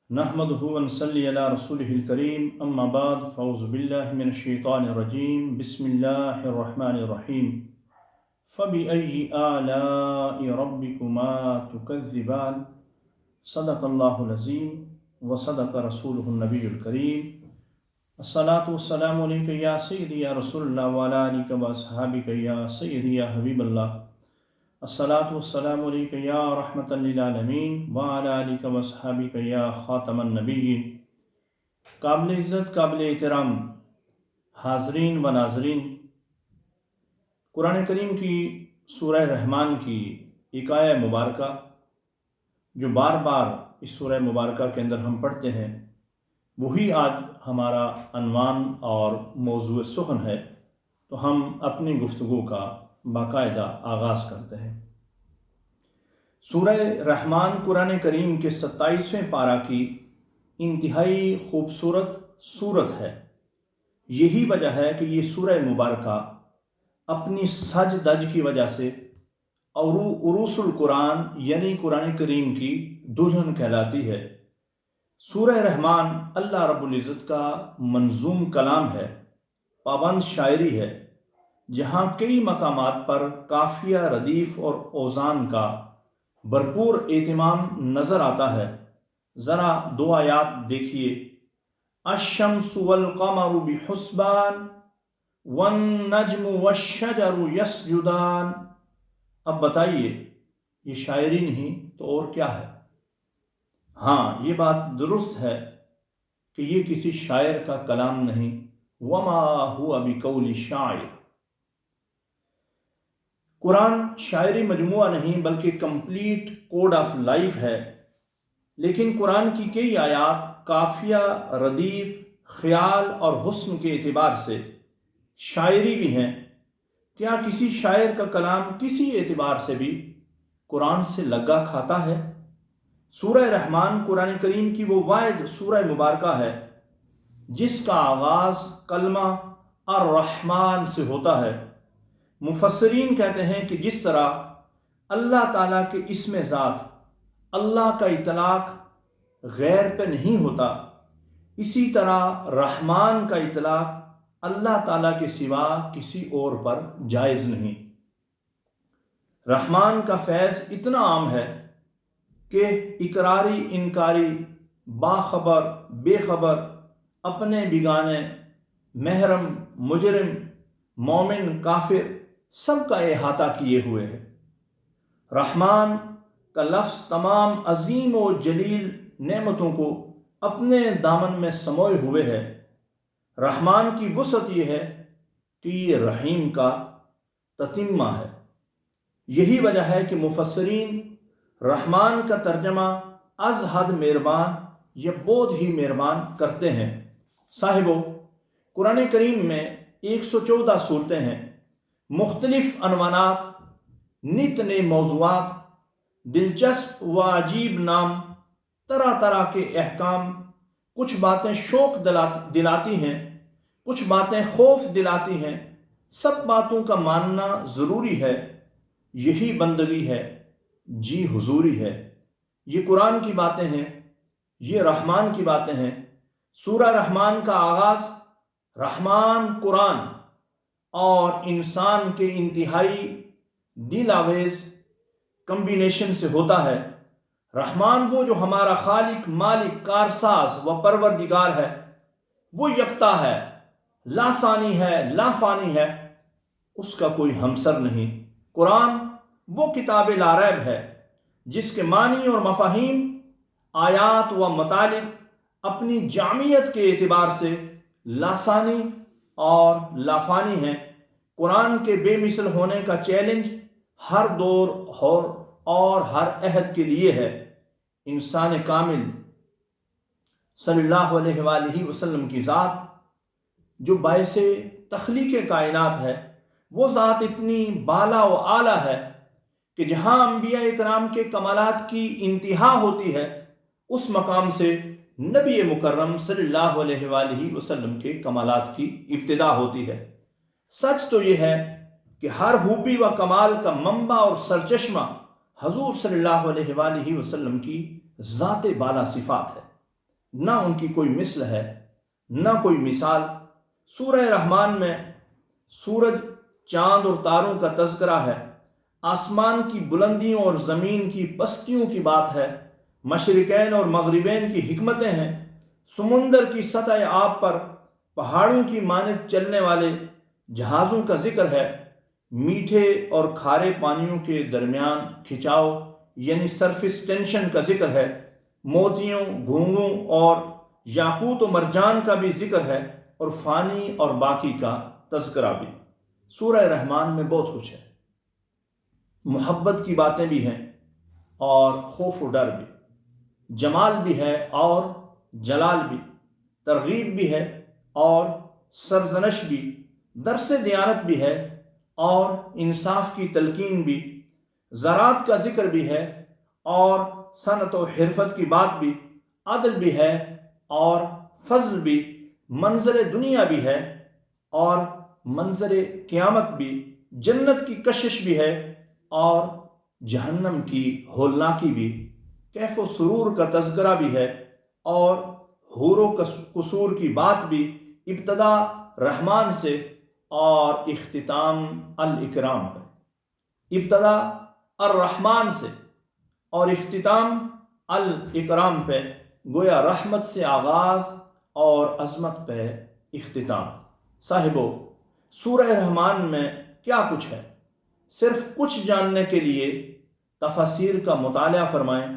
نحمده ونصلي على رسوله الكريم اما بعد فاعوذ بالله من الشيطان الرجيم بسم الله الرحمن الرحيم فبأي آلاء ربكما تكذبان صدق الله العظيم وصدق رسوله النبي الكريم الصلاة والسلام عليك يا سيدي يا رسول الله وعلى آلك وأصحابك يا سيدي يا حبيب الله الصلاة والسلام علیک یا رحمۃ للعالمین وعلی آلک وصحابک یا خاتم النبیین۔ قابل عزت، قابل احترام حاضرین و ناظرین، قرآن کریم کی سورہ رحمان کی ایک آیہ مبارکہ جو بار بار اس سورہ مبارکہ کے اندر ہم پڑھتے ہیں، وہی آج ہمارا عنوان اور موضوع سخن ہے، تو ہم اپنی گفتگو کا باقاعدہ آغاز کرتے ہیں۔ سورہ رحمان قرآن کریم کے 27ویں پارہ کی انتہائی خوبصورت سورت ہے۔ یہی وجہ ہے کہ یہ سورہ مبارکہ اپنی سج دج کی وجہ سے عروس القرآن یعنی قرآن کریم کی دلہن کہلاتی ہے۔ سورہ رحمان اللہ رب العزت کا منظوم کلام ہے، پابند شاعری ہے، جہاں کئی مقامات پر قافیہ، ردیف اور اوزان کا بھرپور اہتمام نظر آتا ہے۔ ذرا دو آیات دیکھیے، الشمس والقمر بحسبان والنجم والشجر یسجدان۔ اب بتائیے، یہ شاعری نہیں تو اور کیا ہے؟ ہاں، یہ بات درست ہے کہ یہ کسی شاعر کا کلام نہیں، وما ہوا بقول شاعر۔ قرآن شاعری مجموعہ نہیں بلکہ کمپلیٹ کوڈ آف لائف ہے، لیکن قرآن کی کئی آیات قافیہ، ردیف، خیال اور حسن کے اعتبار سے شاعری بھی ہیں۔ کیا کسی شاعر کا کلام کسی اعتبار سے بھی قرآن سے لگا کھاتا ہے؟ سورہ رحمان قرآن کریم کی وہ واحد سورہ مبارکہ ہے جس کا آغاز کلمہ الرحمن سے ہوتا ہے۔ مفسرین کہتے ہیں کہ جس طرح اللہ تعالیٰ کے اسم ذات اللہ کا اطلاق غیر پہ نہیں ہوتا، اسی طرح رحمان کا اطلاق اللہ تعالیٰ کے سوا کسی اور پر جائز نہیں۔ رحمان کا فیض اتنا عام ہے کہ اقراری، انکاری، باخبر، بے خبر، اپنے بیگانے، محرم، مجرم، مومن، کافر، سب کا احاطہ کیے ہوئے ہے۔ رحمان کا لفظ تمام عظیم و جلیل نعمتوں کو اپنے دامن میں سموئے ہوئے ہے۔ رحمان کی وسعت یہ ہے کہ یہ رحیم کا تتمہ ہے۔ یہی وجہ ہے کہ مفسرین رحمان کا ترجمہ از حد مہربان یا بہت ہی مہربان کرتے ہیں۔ صاحبو، قرآن کریم میں 114 صورتیں ہیں، مختلف عنوانات، نت نئے موضوعات، دلچسپ و عجیب نام، طرح طرح کے احکام۔ کچھ باتیں شوق دلاتی ہیں، کچھ باتیں خوف دلاتی ہیں۔ سب باتوں کا ماننا ضروری ہے، یہی بندگی ہے، جی حضوری ہے۔ یہ قرآن کی باتیں ہیں، یہ رحمان کی باتیں ہیں۔ سورہ رحمان کا آغاز رحمان قرآن اور انسان کے انتہائی دل آویز کمبینیشن سے ہوتا ہے۔ رحمان وہ جو ہمارا خالق، مالک، کارساز و پروردگار ہے، وہ یکتا ہے، لا ثانی ہے، لا فانی ہے، اس کا کوئی ہمسر نہیں۔ قرآن وہ کتاب لا ریب ہے جس کے معنی اور مفاہیم، آیات و مطالب اپنی جامعیت کے اعتبار سے لاثانی اور لافانی ہیں۔ قرآن کے بے مثل ہونے کا چیلنج ہر دور اور ہر عہد کے لیے ہے۔ انسان کامل صلی اللہ علیہ وآلہ وسلم کی ذات جو باعث تخلیق کائنات ہے، وہ ذات اتنی بالا و اعلیٰ ہے کہ جہاں انبیاء اکرام کے کمالات کی انتہا ہوتی ہے، اس مقام سے نبی مکرم صلی اللہ علیہ وآلہ وسلم کے کمالات کی ابتدا ہوتی ہے۔ سچ تو یہ ہے کہ ہر خوبی و کمال کا منبع اور سرچشمہ حضور صلی اللہ علیہ وآلہ وسلم کی ذات بالا صفات ہے۔ نہ ان کی کوئی مثل ہے نہ کوئی مثال۔ سورہ رحمان میں سورج، چاند اور تاروں کا تذکرہ ہے، آسمان کی بلندیوں اور زمین کی پستیوں کی بات ہے، مشرقین اور مغربین کی حکمتیں ہیں، سمندر کی سطح آب پر پہاڑوں کی مانند چلنے والے جہازوں کا ذکر ہے، میٹھے اور کھارے پانیوں کے درمیان کھچاؤ یعنی سرفیس ٹینشن کا ذکر ہے، موتیوں، گھونگھوں اور یاقوت و مرجان کا بھی ذکر ہے، اور فانی اور باقی کا تذکرہ بھی۔ سورہ رحمان میں بہت کچھ ہے، محبت کی باتیں بھی ہیں اور خوف و ڈر بھی، جمال بھی ہے اور جلال بھی، ترغیب بھی ہے اور سرزنش بھی، درس دیانت بھی ہے اور انصاف کی تلقین بھی، زراعت کا ذکر بھی ہے اور صنعت و حرفت کی بات بھی، عدل بھی ہے اور فضل بھی، منظر دنیا بھی ہے اور منظر قیامت بھی، جنت کی کشش بھی ہے اور جہنم کی ہولناکی بھی، کیف و سرور کا تذکرہ بھی ہے اور حور و قصور کی بات بھی، ابتدا رحمان سے اور اختتام الاکرام پہ، ابتدا الرحمن سے اور اختتام الاکرام پہ، گویا رحمت سے آغاز اور عظمت پہ اختتام۔ صاحبو، سورہ رحمان میں کیا کچھ ہے، صرف کچھ جاننے کے لیے تفاسیر کا مطالعہ فرمائیں۔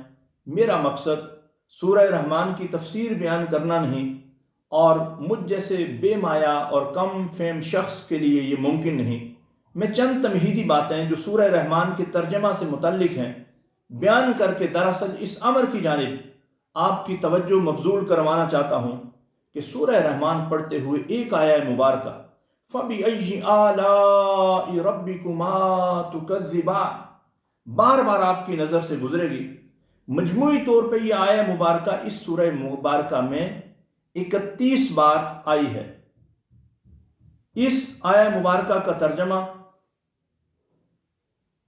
میرا مقصد سورہ رحمان کی تفسیر بیان کرنا نہیں، اور مجھ جیسے بے مایا اور کم فہم شخص کے لیے یہ ممکن نہیں۔ میں چند تمہیدی باتیں جو سورہ رحمان کے ترجمہ سے متعلق ہیں بیان کر کے دراصل اس امر کی جانب آپ کی توجہ مبذول کروانا چاہتا ہوں کہ سورہ رحمان پڑھتے ہوئے ایک آیہ مبارکہ فَبِأَيِّ آلَاءِ رَبِّكُمَا تُكَذِّبَانِ بار بار آپ کی نظر سے گزرے گی۔ مجموعی طور پہ یہ آیہ مبارکہ اس سورہ مبارکہ میں 31 بار آئی ہے۔ اس آیہ مبارکہ کا ترجمہ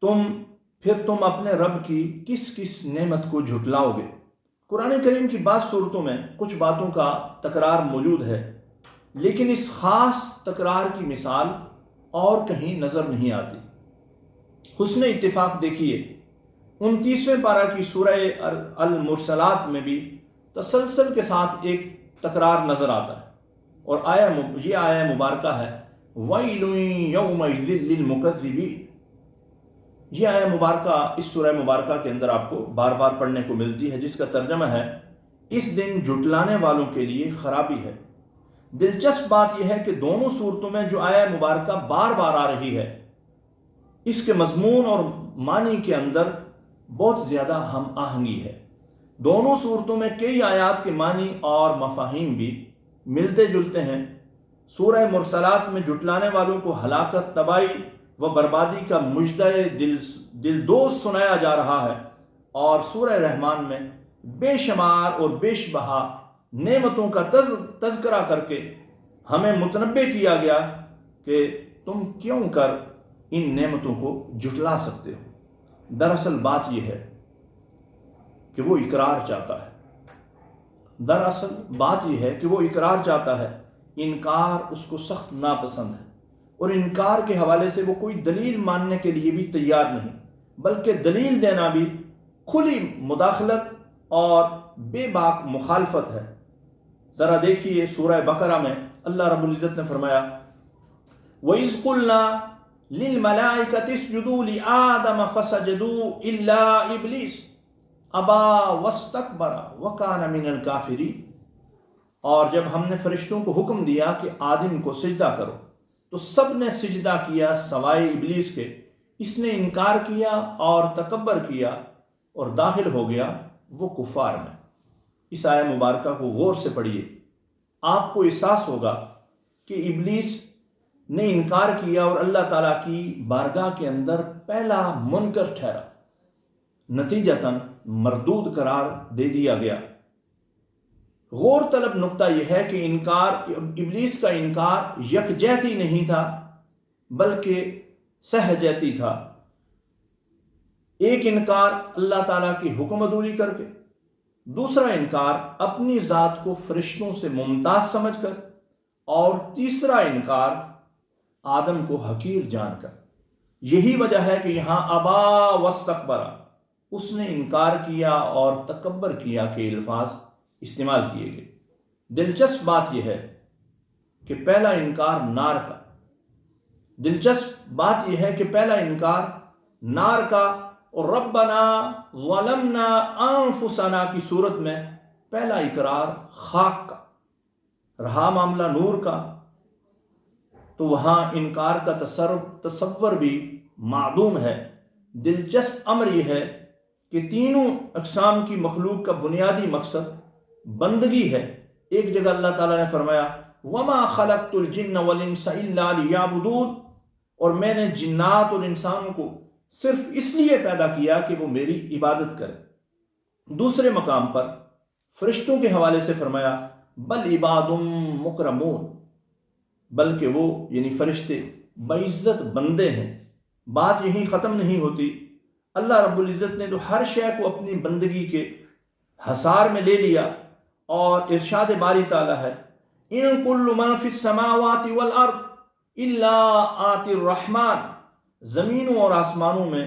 تم اپنے رب کی کس کس نعمت کو جھٹلاؤ گے۔ قرآن کریم کی بعض صورتوں میں کچھ باتوں کا تکرار موجود ہے، لیکن اس خاص تکرار کی مثال اور کہیں نظر نہیں آتی۔ حسن اتفاق دیکھیے، 29ویں پارہ کی سورہ المرسلات میں بھی تسلسل کے ساتھ ایک تکرار نظر آتا ہے، اور یہ آیہ مبارکہ ہے وَيْلٌ يَوْمَئِذٍ لِّلْمُكَذِّبِينَ۔ یہ آیہ مبارکہ اس سورہ مبارکہ کے اندر آپ کو بار بار پڑھنے کو ملتی ہے، جس کا ترجمہ ہے اس دن جھٹلانے والوں کے لیے خرابی ہے۔ دلچسپ بات یہ ہے کہ دونوں صورتوں میں جو آیہ مبارکہ بار بار آ رہی ہے، اس کے مضمون اور معنی کے اندر بہت زیادہ ہم آہنگی ہے۔ دونوں صورتوں میں کئی آیات کے معنی اور مفاہیم بھی ملتے جلتے ہیں۔ سورہ مرسلات میں جھٹلانے والوں کو ہلاکت، تباہی و بربادی کا مژدہ دلدوز سنایا جا رہا ہے، اور سورہ رحمان میں بے شمار اور بیش بہا نعمتوں کا تذکرہ کر کے ہمیں متنبہ کیا گیا کہ تم کیوں کر ان نعمتوں کو جھٹلا سکتے ہو۔ دراصل بات یہ ہے کہ وہ اقرار چاہتا ہے، انکار اس کو سخت ناپسند ہے، اور انکار کے حوالے سے وہ کوئی دلیل ماننے کے لیے بھی تیار نہیں، بلکہ دلیل دینا بھی کھلی مداخلت اور بے باک مخالفت ہے۔ ذرا دیکھیے سورہ بقرہ میں اللہ رب العزت نے فرمایا وَإِذْ قُلْنَا لِلْمَلَائِكَةِ اسْجُدُوا لِآدَمَ فَسَجَدُوا إِلَّا إِبْلِيسَ أَبَى وَاسْتَكْبَرَ وَكَانَ مِنَ الْكَافِرِينَ۔ اور جب ہم نے فرشتوں کو حکم دیا کہ آدم کو سجدہ کرو تو سب نے سجدہ کیا سوائے ابلیس کے، اس نے انکار کیا اور تکبر کیا اور داخل ہو گیا وہ کفار میں۔ اس آیہ مبارکہ کو غور سے پڑھیے، آپ کو احساس ہوگا کہ ابلیس نے انکار کیا اور اللہ تعالیٰ کی بارگاہ کے اندر پہلا منکر ٹھہرا، نتیجتاً مردود قرار دے دیا گیا۔ غور طلب نقطہ یہ ہے کہ ابلیس کا انکار یکجہتی نہیں تھا بلکہ سہجتی تھا۔ ایک انکار اللہ تعالیٰ کی حکم عدولی کر کے، دوسرا انکار اپنی ذات کو فرشتوں سے ممتاز سمجھ کر، اور تیسرا انکار آدم کو حقیر جان کر۔ یہی وجہ ہے کہ یہاں ابا واستکبر، اس نے انکار کیا اور تکبر کیا کے الفاظ استعمال کیے گئے۔ دلچسپ بات یہ ہے کہ پہلا انکار نار کا اور ربنا ظلمنا انفسنا کی صورت میں پہلا اقرار خاک کا رہا، معاملہ نور کا تو وہاں انکار کا تصور بھی معدوم ہے۔ دلچسپ امر یہ ہے کہ تینوں اقسام کی مخلوق کا بنیادی مقصد بندگی ہے۔ ایک جگہ اللہ تعالیٰ نے فرمایا وَمَا خَلَقْتُ الْجِنَّ وَالْإِنسَ إِلَّا لِيَعْبُدُونِ، اور میں نے جنات اور انسانوں کو صرف اس لیے پیدا کیا کہ وہ میری عبادت کریں۔ دوسرے مقام پر فرشتوں کے حوالے سے فرمایا بل عباد مکرمون، بلکہ وہ یعنی فرشتے بعزت بندے ہیں۔ بات یہیں ختم نہیں ہوتی، اللہ رب العزت نے تو ہر شے کو اپنی بندگی کے حصار میں لے لیا، اور ارشاد باری تعالیٰ ہے ان کل من فی السماوات والارض الا آتی الرحمن، زمینوں اور آسمانوں میں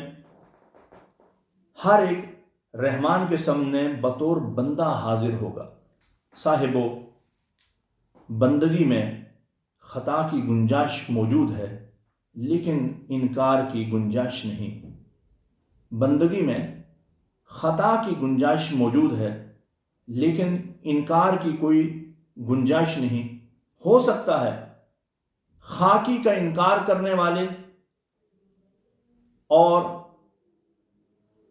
ہر ایک رحمان کے سامنے بطور بندہ حاضر ہوگا۔ صاحبو، بندگی میں خطا کی گنجائش موجود ہے لیکن انکار کی گنجائش نہیں۔ بندگی میں خطا کی گنجائش موجود ہے لیکن انکار کی کوئی گنجائش نہیں۔ ہو سکتا ہے خاکی کا انکار کرنے والے اور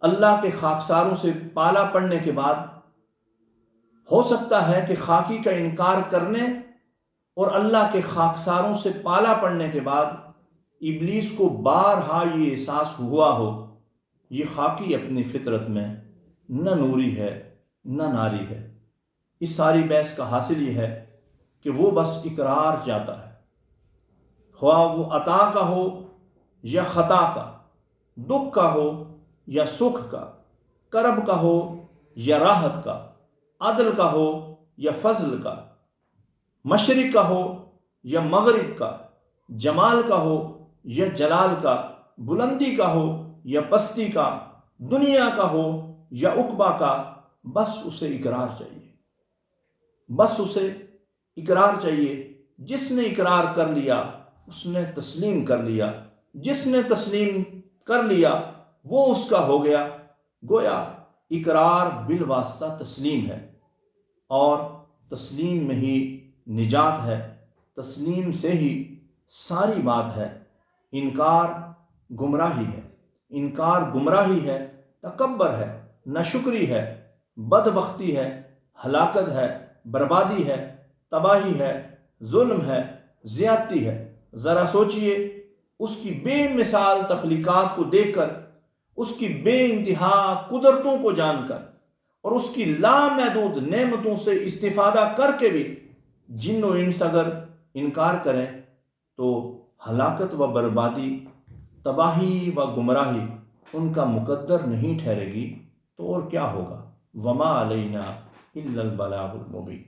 اللہ کے خاکساروں سے پالا پڑنے کے بعد، ہو سکتا ہے کہ خاکی کا انکار کرنے اور اللہ کے خاکساروں سے پالا پڑنے کے بعد ابلیس کو بارہا یہ احساس ہوا ہو یہ خاکی اپنی فطرت میں نہ نوری ہے نہ ناری ہے۔ اس ساری بحث کا حاصل یہ ہے کہ وہ بس اقرار چاہتا ہے، خواہ وہ عطا کا ہو یا خطا کا، دکھ کا ہو یا سکھ کا، کرب کا ہو یا راحت کا، عدل کا ہو یا فضل کا، مشرق کا ہو یا مغرب کا، جمال کا ہو یا جلال کا، بلندی کا ہو یا پستی کا، دنیا کا ہو یا عقبہ کا، بس اسے اقرار چاہیے، بس اسے اقرار چاہیے۔ جس نے اقرار کر لیا اس نے تسلیم کر لیا، جس نے تسلیم کر لیا وہ اس کا ہو گیا۔ گویا اقرار بالواسطہ تسلیم ہے، اور تسلیم میں ہی نجات ہے، تسلیم سے ہی ساری بات ہے۔ انکار گمراہی ہے، انکار گمراہی ہے، تکبر ہے، ناشکری ہے، بدبختی ہے، ہلاکت ہے، بربادی ہے، تباہی ہے، ظلم ہے، زیادتی ہے۔ ذرا سوچئے، اس کی بے مثال تخلیقات کو دیکھ کر، اس کی بے انتہا قدرتوں کو جان کر، اور اس کی لامحدود نعمتوں سے استفادہ کر کے بھی جن و انس اگر انکار کریں تو ہلاکت و بربادی، تباہی و گمراہی ان کا مقدر نہیں ٹھہرے گی تو اور کیا ہوگا؟ وما علینا الا البلاغ المبین۔